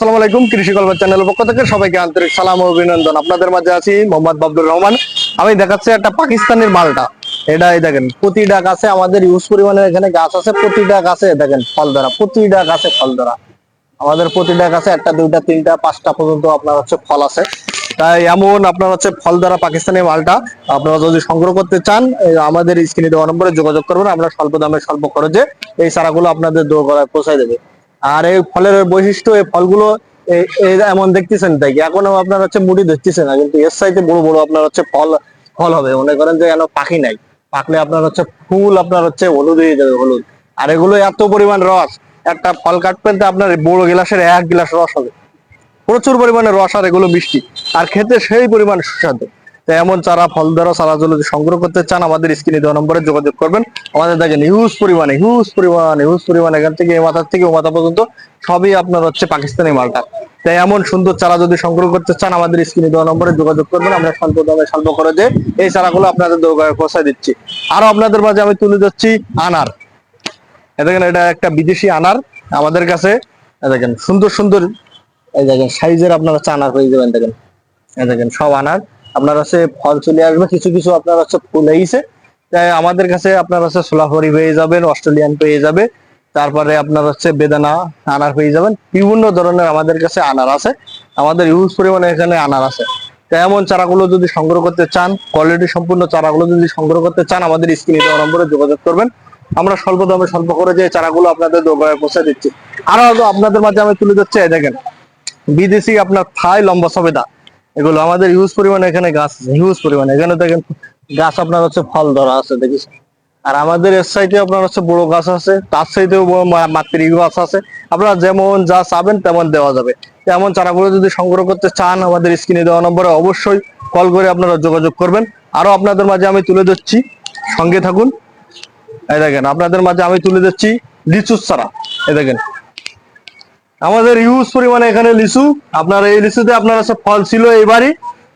আসসালামু আলাইকুম, কৃষি গল্প চ্যানেলের পক্ষ থেকে সবাইকে আন্তরিক সালাম ও অভিনন্দন। আপনাদের মাঝে আছি মোহাম্মদ বাবদুর রহমান। আমি দেখাচ্ছি একটা পাকিস্তানের মালটা। এটা এই দেখেন, প্রতিটা গাছে আমাদের ইউজ পরিমাণে এখানে গাছ আছে, প্রতিটা গাছে দেখেন ফল ধরা, প্রতিটা গাছে ফল ধরা। আমাদের প্রতিটা গাছে একটা দুইটা তিনটা পাঁচটা পর্যন্ত আপনার হচ্ছে ফল আছে। তাই এমন আপনার হচ্ছে ফল ধরা পাকিস্তানি মালটা আপনারা যদি সংগ্রহ করতে চান, আমাদের স্ক্রিনে দেওয়া নম্বরে যোগাযোগ করবেন। আমরা স্বল্প দামে স্বল্প খরচে এই চারাগুলো আপনাদের দোরগোড়ায় পৌঁছায় দেবে। আর এই ফলের বৈশিষ্ট্য, এই ফলগুলো এমন দেখতেছেন তাই কি এখনো আপনার হচ্ছে মুড়ি ধরতেছে না, কিন্তু এর সাইডে বড় বড় আপনার হচ্ছে ফল ফল হবে। মনে করেন যে এখনো পাখি নাই, পাকলে আপনার হচ্ছে ফুল আপনার হচ্ছে হলুদ হয়ে যাবে, হলুদ। আর এগুলো এত পরিমাণ রস, একটা ফল কাটবেন তো আপনার বড় গ্লাসের 1 গ্লাস রস হবে, প্রচুর পরিমাণে রস। আর এগুলো মিষ্টি, আর খেতে সেই পরিমাণ সুস্বাদু। তো এমন চারা, ফল ধরা চারা যদি সংগ্রহ করতে চান, আমাদের স্ক্রিনে দেওয়া নম্বরে যোগাযোগ করবেন। আমাদের দেখেন হিউজ পরিমাণে হিউজ পরিমাণে হিউজ পরিমাণে এখান থেকে এই মাথার থেকে ও মাথা পর্যন্ত সবই আপনার হচ্ছে পাকিস্তানি মালটা। তাই এমন সুন্দর চারা যদি সংগ্রহ করতে চান, আমাদের স্ক্রিনে দেওয়া নম্বরে যোগাযোগ করবেন। আমরা স্বল্প দামে স্বল্প খরচে এই চারাগুলো আপনাদের দোরগোড়ায় পৌঁছায় দিচ্ছি। আরো আপনাদের মাঝে আমি তুলে যাচ্ছি আনার। দেখেন, এটা একটা বিদেশি আনার আমাদের কাছে। দেখেন সুন্দর সুন্দর, এই দেখেন সাইজের আপনার হচ্ছে আনার পেয়ে যাবেন। দেখেন, এই দেখেন সব আনার আপনার হচ্ছে ফল চলে আসবে, কিছু কিছু আপনার হচ্ছে ফুল হয়েছে। তাই আমাদের কাছে আপনার হচ্ছে সোলাফরি পেয়ে যাবেন, অস্ট্রেলিয়ান পেয়ে যাবে, তারপরে আপনার হচ্ছে বেদানা আনার পেয়ে যাবেন। বিভিন্ন ধরনের আমাদের কাছে আনার আছে, আমাদের ইউজ পরিমাণে এখানে আনার আছে। তাই এমন চারাগুলো যদি সংগ্রহ করতে চান, কোয়ালিটি সম্পূর্ণ চারাগুলো যদি সংগ্রহ করতে চান, আমাদের স্ক্রিনে দেওয়া নম্বরে যোগাযোগ করবেন। আমরা স্বল্প দামে স্বল্প করে যে চারাগুলো আপনাদের দোকানে পৌঁছে দিচ্ছি। আরো আপনাদের মাঝে আমি তুলে দিচ্ছি, এই দেখেন বিদেশি আপনার থাই লম্বা সবেদা। এগুলো আমাদের হিউজ পরিমাণে এখানে গাছ আছে, হিউজ পরিমাণে। এখানে দেখেন গাছ আপনার হচ্ছে ফল ধরা আছে, দেখিস। আর আমাদের এর সাইডে আপনার হচ্ছে বড় গাছ আছে, তার সাইডেও বড় মাতৃ গাছ আছে। আপনারা যেমন যা চাবেন তেমন দেওয়া যাবে। তেমন চারাগুলো যদি সংগ্রহ করতে চান, আমাদের স্ক্রিনে দেওয়া নম্বরে অবশ্যই কল করে আপনারা যোগাযোগ করবেন। আরো আপনাদের মাঝে আমি তুলে দিচ্ছি, সঙ্গে থাকুন। এই দেখেন আপনাদের মাঝে আমি তুলে দিচ্ছি লিচুর চারা। এই দেখেন আমাদের ইউজ পরিমাণে এখানে লিচু। আপনার এই লিচুতে আপনার হচ্ছে ফল ছিল এইবারই,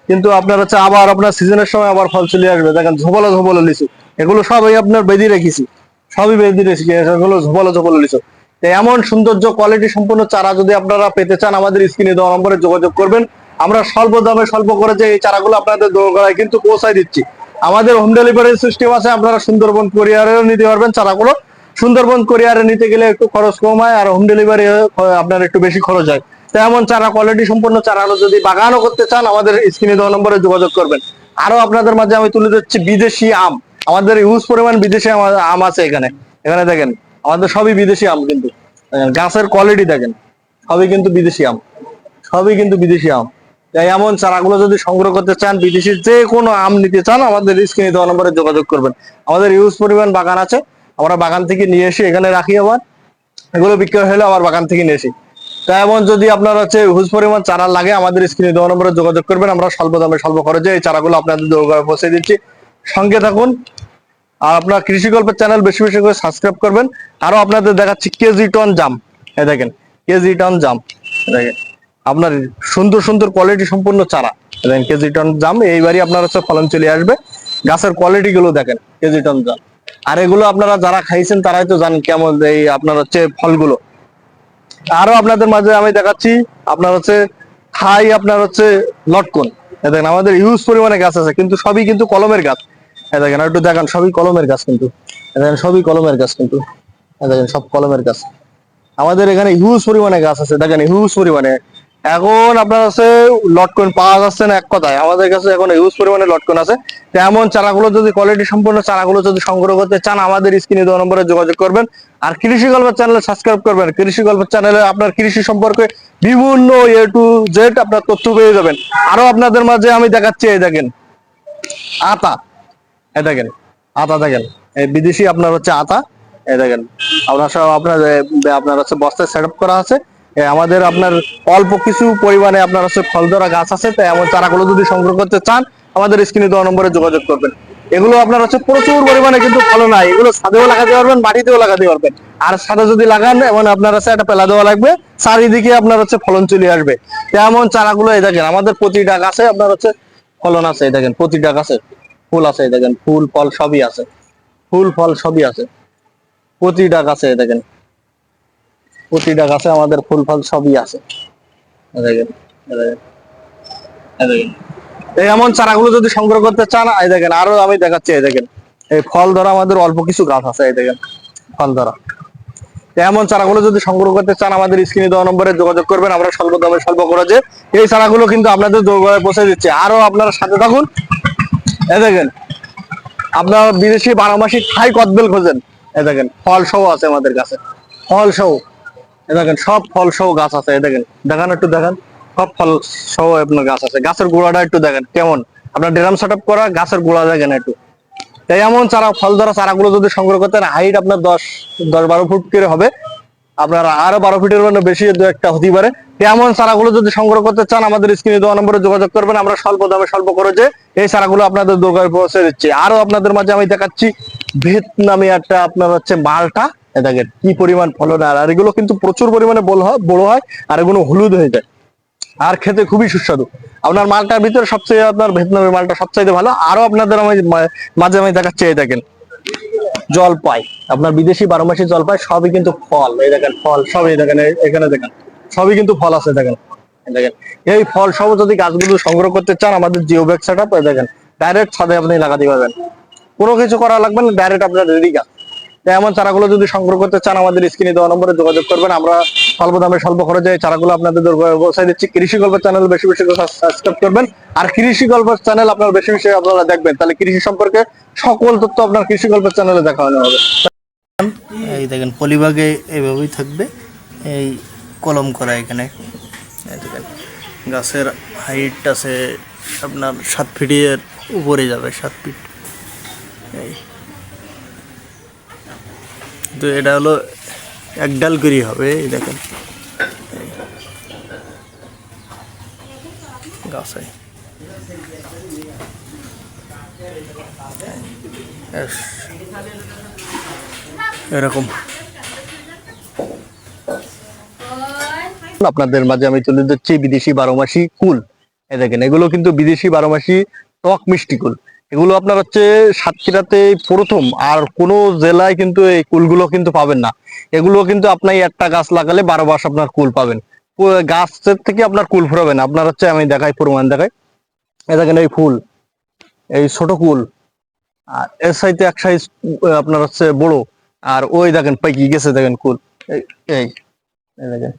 কিন্তু আপনার হচ্ছে আবার আপনার সিজনের সময় আবার ফল চলে আসবে। দেখেন ঝোপালো ঝোপালো লিচু, এগুলো সবই আপনার বেঁধে রেখেছি, সবই বেঁধে রেখেছি, এগুলো ঝোপালো ঝোপালো লিচু। তো এমন সৌন্দর্য কোয়ালিটি সম্পূর্ণ চারা যদি আপনারা পেতে চান, আমাদের স্ক্রিনে দেওয়া নম্বরে যোগাযোগ করবেন। আমরা স্বল্প দামে স্বল্প করে যে এই চারাগুলো আপনাদের দোরগোড়ায় কিন্তু পৌঁছায় দিচ্ছি। আমাদের হোম ডেলিভারি সিস্টেম আছে, আপনারা সুন্দরবন কুরিয়ারেও নিতে পারবেন চারাগুলো। সুন্দরবন কোরিয়ারে নিতে গেলে একটু খরচ কম হয়, আর হোম ডেলিভারি আপনার একটু বেশি খরচ হয়। তেমন চারা, কোয়ালিটি সম্পন্ন চারা যদি বাগানও করতে চান, আমাদের স্ক্রিনে দেওয়া নম্বরে যোগাযোগ করবেন। আরো আপনাদের মাঝে আমি তুলে দিচ্ছি বিদেশি আম। আমাদের হিউজ পরিমাণ বিদেশি আম আছে এখানে। এখানে দেখেন আমাদের সবই বিদেশি আম, কিন্তু গাছের কোয়ালিটি দেখেন, সবই কিন্তু বিদেশি আম, সবই কিন্তু বিদেশি আম। তাই এমন চারাগুলো যদি সংগ্রহ করতে চান, বিদেশি যে কোনো আম নিতে চান, আমাদের স্ক্রিনে দেওয়া নম্বরে যোগাযোগ করবেন। আমাদের হিউজ পরিমাণ বাগান আছে, আমরা বাগান থেকে নিয়ে এসে এখানে রাখি। আবার এগুলো বিক্রয় হলে আবার বাগান থেকে নিয়ে আসি। তাই এমন যদি আপনার হচ্ছে হিউজ পরিমাণ চারা লাগে, আমাদের স্ক্রিনে দেওয়া নম্বরে যোগাযোগ করবেন। আমরা স্বল্প দামে স্বল্প খরচে এই চারাগুলো আপনাদের দোরগোড়ায় পৌঁছে দিচ্ছি। সঙ্গে থাকুন। আর আপনার কৃষি গল্পের চ্যানেল বেশি বেশি করে সাবস্ক্রাইব করবেন। আরো আপনাদের দেখাচ্ছি কেজি টন জাম। এই দেখেন কেজি টন জাম, দেখেন আপনার সুন্দর সুন্দর কোয়ালিটি সম্পূর্ণ চারা। দেখেন কেজি টন জাম, এইবারই আপনার হচ্ছে ফলন চলে আসবে। গাছের কোয়ালিটি গুলো দেখেন, কেজি টন জাম। আর এগুলো আপনারা যারা খাইছেন তারাই তো জানেন কেমন এই আপনার হচ্ছে ফলগুলো। আরো আপনাদের মাঝে আমি দেখাচ্ছি আপনার হচ্ছে থাই আপনার হচ্ছে লটকন। দেখেন আমাদের হিউজ পরিমাণে গাছ আছে, কিন্তু সবই কিন্তু কলমের গাছ। দেখেন একটু দেখান, সবই কলমের গাছ কিন্তু। দেখেন সবই কলমের গাছ কিন্তু। দেখেন সব কলমের গাছ। আমাদের এখানে হিউজ পরিমাণে গাছ আছে, দেখেন হিউজ পরিমাণে। এখন আপনার কাছে লটকন পাওয়া যাচ্ছে না এক কথায়, আমাদের কাছে এখন হিউজ পরিমাণে লটকন আছে। এমন চারাগুলো যদি, কোয়ালিটি সম্পূর্ণ চারাগুলো যদি সংগ্রহ করতে চান, আমাদের স্ক্রিনে দেওয়া নম্বরে যোগাযোগ করবেন। আর কৃষি গল্পের চ্যানেল সাবস্ক্রাইব করবেন। কৃষি গল্পের চ্যানেলে আপনার কৃষি সম্পর্কে বিভিন্ন A to Z আপনার তথ্য পেয়ে যাবেন। আরো আপনাদের মাঝে আমি দেখাচ্ছি, এই দেখেন আতা। এই দেখেন আতা, দেখেন এই বিদেশি আপনার হচ্ছে আতা। এই দেখেন আপনার সব আপনার আপনার হচ্ছে বস্তায় সেট আপ করা আছে। আমাদের আপনার অল্প কিছু পরিমাণে আপনার হচ্ছে ফল ধরা গাছ আছে। তাই এমন চারাগুলো যদি সংগ্রহ করতে চান, আমাদের স্ক্রিনে দেওয়া নম্বরে যোগাযোগ করবেন। এগুলো আপনার হচ্ছে প্রচুর পরিমাণে কিন্তু ফলন হয়, এগুলো ছাদেও লাগাতে পারবেন, মাটিতেও লাগাতে পারবেন। আর ছাদে যদি লাগান, এমন আপনার হচ্ছে একটা পেলা দেওয়া লাগবে, চারিদিকে আপনার হচ্ছে ফলন চলে আসবে। তেমন চারাগুলো এই দেখেন আমাদের প্রতিটা গাছে আপনার হচ্ছে ফলন আছে। এই দেখেন প্রতিটা গাছে ফুল আছে, দেখেন ফুল ফল সবই আছে, ফুল ফল সবই আছে প্রতিটা গাছে। দেখেন প্রতিটা গাছে আমাদের ফুল ফল সবই আছে। এই দেখেন, এই দেখেন, এই দেখেন। এই এমন চারাগুলো যদি সংগ্রহ করতে চান, এই দেখেন আরো আমি দেখাচ্ছি, এই দেখেন এই ফল ধরা আমাদের অল্প কিছু গাছ আছে, এই দেখেন ফল ধরা। এমন চারাগুলো যদি সংগ্রহ করতে চান আমাদের স্ক্রিনে দেওয়া নম্বরে যোগাযোগ করবেন, আমরা স্বল্প দামে স্বল্প খরচে এই চারাগুলো কিন্তু আপনাদের দোরগোড়ায় পৌঁছে দিচ্ছি। আরো আপনারা সাথে থাকুন। এই দেখেন আপনার বিদেশি 12 মাসি থাই কদবেল খোঁজেন, এই দেখেন ফল সহ আছে আমাদের কাছে, ফল সহ। এই দেখেন সব ফল সহ গাছ আছে, এই দেখেন দেখান একটু দেখান, সব ফল সহ আপনার গাছ আছে। গাছের গোড়াটা একটু দেখেন কেমন, আপনার ড্রাম সেট আপ করা গাছের গোড়া দেখেন একটু। তাই এমন চারা ফল ধরা চারাগুলো যদি সংগ্রহ করতেন, হাইট আপনার 10-12 ফুট করে হবে, আপনার আরো 12 ফিটের বেশি দু একটা হতে পারে। এমন চারাগুলো যদি সংগ্রহ করতে চান আমাদের স্ক্রিনে দেওয়া নম্বরে যোগাযোগ করবেন, আমরা স্বল্প দামে স্বল্প খরচে এই চারাগুলো আপনাদের দোকানে পৌঁছে দিচ্ছি। আরো আপনাদের মাঝে আমি দেখাচ্ছি ভিয়েতনামি একটা আপনার হচ্ছে মালটা, দেখেন কি পরিমাণ ফলন। আর এগুলো কিন্তু প্রচুর পরিমাণে বড় হয়, আর এগুলো হলুদ হয়ে যায়, আর খেতে খুবই সুস্বাদু। আপনার মালটার ভিতরে সবচেয়ে আপনার ভিয়েতনামের মালটা সবচেয়ে ভালো। আরো আপনাদের আমি মাঝে আমি দেখাচ্ছি, এই দেখেন জলপাই, আপনার বিদেশি 12 মাসি জলপাই, সবই কিন্তু ফল। এই দেখেন ফল সবই দেখেন, এখানে দেখেন সবই কিন্তু ফল আছে, দেখেন দেখেন। এই ফল সব যদি গাছগুলো সংগ্রহ করতে চান আমাদের জিও ব্যাগ সেট আপ, দেখেন ডাইরেক্ট ছাদে আপনি লাগাতে পারবেন, কোনো কিছু করা লাগবে না, ডাইরেক্ট আপনার রেডি গাছ। তাই এমন চারাগুলো যদি সংগ্রহ করতে চান আমাদের স্ক্রিনে দেওয়া নম্বরে যোগাযোগ করবেন, আমরা স্বল্প দামে স্বল্প খরচে এই চারাগুলো আপনাদের পৌঁছে দিচ্ছি। কৃষি গল্প চ্যানেল বেশি বেশি করে সাবস্ক্রাইব করবেন, আর কৃষি গল্প চ্যানেল আপনার বেশি বেশি আপনারা দেখবেন, তাহলে কৃষি সম্পর্কে সকল তথ্য আপনার কৃষি গল্প চ্যানেলে দেখানো হবে। এই দেখেন পলিবাগে এইভাবেই থাকবে, এই কলম করা এখানে। এই দেখেন গাছের হাইট আছে আপনার 7 ফিটের উপরে যাবে, 7 ফিট। এই তো এটা হলো এক ডাল করে হবে, এই দেখেন গাছে এরকম। আপনাদের মাঝে আমি তুলে দিচ্ছি বিদেশি 12 মাসি কুল। এই দেখেন এগুলো কিন্তু বিদেশি 12 মাসি টক মিষ্টি কুল। এগুলো আপনার হচ্ছে সাতক্ষীরাতে প্রথম, আর কোনো জেলায় কিন্তু এই কুলগুলো কিন্তু পাবেন না। এগুলো কিন্তু আপনার একটা গাছ লাগালে 12 মাস আপনার কুল পাবেন, গাছের থেকে আপনার কুল ফুরাবেন। আপনার হচ্ছে আমি দেখাই, প্রমাণ দেখাই। এই দেখেন এই ফুল, এই ছোট কুল, আর এর সাইতে এক সাইজ আপনার হচ্ছে বড়, আর ওই দেখেন পাইকি গেছে, দেখেন কুল এই এই দেখেন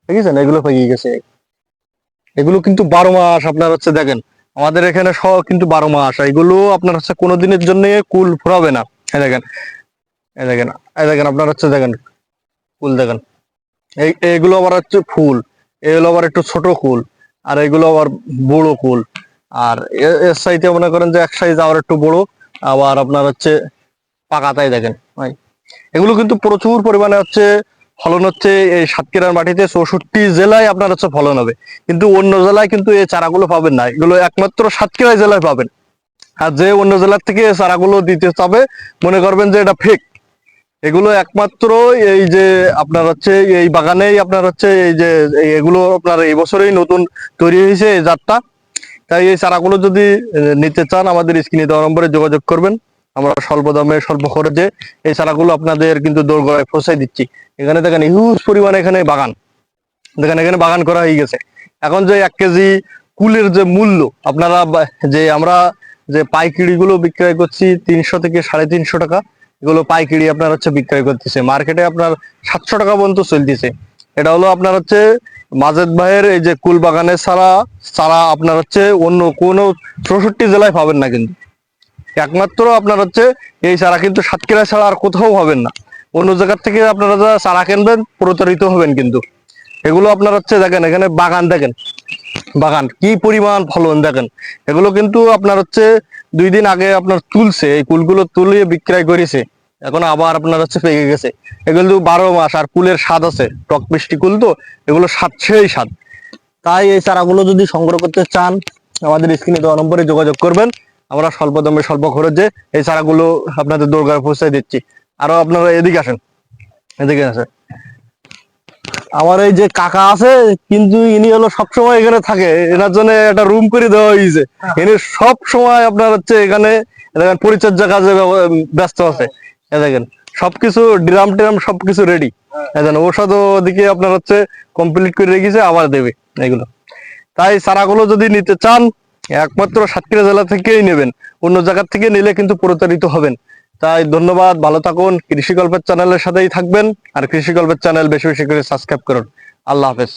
দেখেছেন, এগুলো পেয়ে গেছে। এগুলো কিন্তু 12 মাস আপনার হচ্ছে দেখেন, আমাদের এখানে সব কিন্তু 12 মাস। এগুলো আপনার হচ্ছে কোনোদিনের জন্য কুল ফুরাবে না। এই দেখেন, এই দেখেন, এই দেখেন আপনার হচ্ছে দেখেন কুল দেখেন। এইগুলো আবার হচ্ছে ফুল, এগুলো আবার একটু ছোট কুল, আর এগুলো আবার বড় কুল। আর এর সাইতে মনে করেন যে এক সাইজ আবার একটু বড়, আবার আপনার হচ্ছে পাকাতাই দেখেন ভাই। এগুলো কিন্তু প্রচুর পরিমাণে হচ্ছে ফলন হচ্ছে এই সাতক্ষীরার মাটিতে। 64 জেলায় আপনার হচ্ছে ফলন হবে, কিন্তু অন্য জেলায় কিন্তু এই চারাগুলো পাবেন না। এগুলো একমাত্র সাতক্ষীরা জেলায় পাবেন। আর যে অন্য জেলার থেকে এই চারাগুলো দিতে চাবে মনে করবেন যে এটা ফেক। এগুলো একমাত্র এই যে আপনার হচ্ছে এই বাগানেই আপনার হচ্ছে এই যে এগুলো আপনার এই বছরেই নতুন তৈরি হয়েছে এই জাতটা। তাই এই চারাগুলো যদি নিতে চান আমাদের স্ক্রিনে দেওয়া নম্বরে যোগাযোগ করবেন, আমরা স্বল্প দামে স্বল্প খরচে এই চারাগুলো আপনাদের কিন্তু দোরগোড়ায় পৌঁছাই দিচ্ছি। এখানে দেখেন হিউজ পরিমাণে এখানে বাগান, দেখেন এখানে বাগান করা হয়ে গেছে। এখন যে 1 কেজি কুলের যে মূল্য আপনারা যে আমরা যে পাইকারি গুলো বিক্রয় করছি 300 থেকে 350 টাকা, এগুলো পাইকারি আপনার হচ্ছে বিক্রয় করতেছে মার্কেটে আপনার 700 টাকা পর্যন্ত চলতেছে। এটা হলো আপনার হচ্ছে মাজেদ ভাইয়ের এই যে কুল বাগানের চারা আপনার হচ্ছে অন্য কোনো 64 জেলায় পাবেন না, কিন্তু একমাত্র আপনার হচ্ছে এই চারা কিন্তু সাতক্ষীরা ছাড়া আর কোথাও পাবেন না। অন্য জায়গার থেকে আপনারা যারা চারা কিনবেন প্রতারিত হবেন। কিন্তু এগুলো আপনার হচ্ছে দেখেন এখানে বাগান, দেখেন বাগান কি পরিমাণ ফলন দেখেন। এগুলো কিন্তু আপনার হচ্ছে 2 দিন আগে আপনার তুলছে, এই কুলগুলো তুলিয়ে বিক্রয় করেছে, এখন আবার আপনার হচ্ছে পেকে গেছে। এগুলো 12 মাস, আর কুলের স্বাদ আছে, টক মিষ্টি কুল তো, এগুলো স্বাদ সেই স্বাদ। তাই এই চারাগুলো যদি সংগ্রহ করতে চান আমাদের স্ক্রিনে দেওয়া নম্বরে যোগাযোগ করবেন, আমরা স্বল্প দামে স্বল্প খরচে এই চারাগুলো আপনাদের দোরগোড়ায় পৌঁছে দিচ্ছি। আরো আপনারা এদিকে আসেন, এদিকে আসেন। আমার এই যে কাকা আছে, কিন্তু ইনি হলো সবসময় এখানে থাকে, এনার জন্য একটা রুম করে দেওয়া হয়েছে। ইনি সব সময় আপনার হচ্ছে এখানে দেখেন পরিচর্যা কাজে ব্যস্ত আছে। দেখেন সবকিছু ড্রাম টিরাম সবকিছু রেডি। ঔষধ ওদিকে আপনার হচ্ছে কমপ্লিট করে রেখেছে, আবার দেবে এগুলো। তাই চারাগুলো যদি নিতে চান একমাত্র সাতক্ষীরা জেলা থেকেই নেবেন, অন্য জায়গা থেকে নিলে কিন্তু প্রতারিত হবেন। তাই ধন্যবাদ, ভালো থাকুন, কৃষি গল্পের চ্যানেলের সাথেই থাকবেন, আর কৃষি গল্পের চ্যানেল বেশি বেশি করে সাবস্ক্রাইব করুন। আল্লাহ হাফেজ।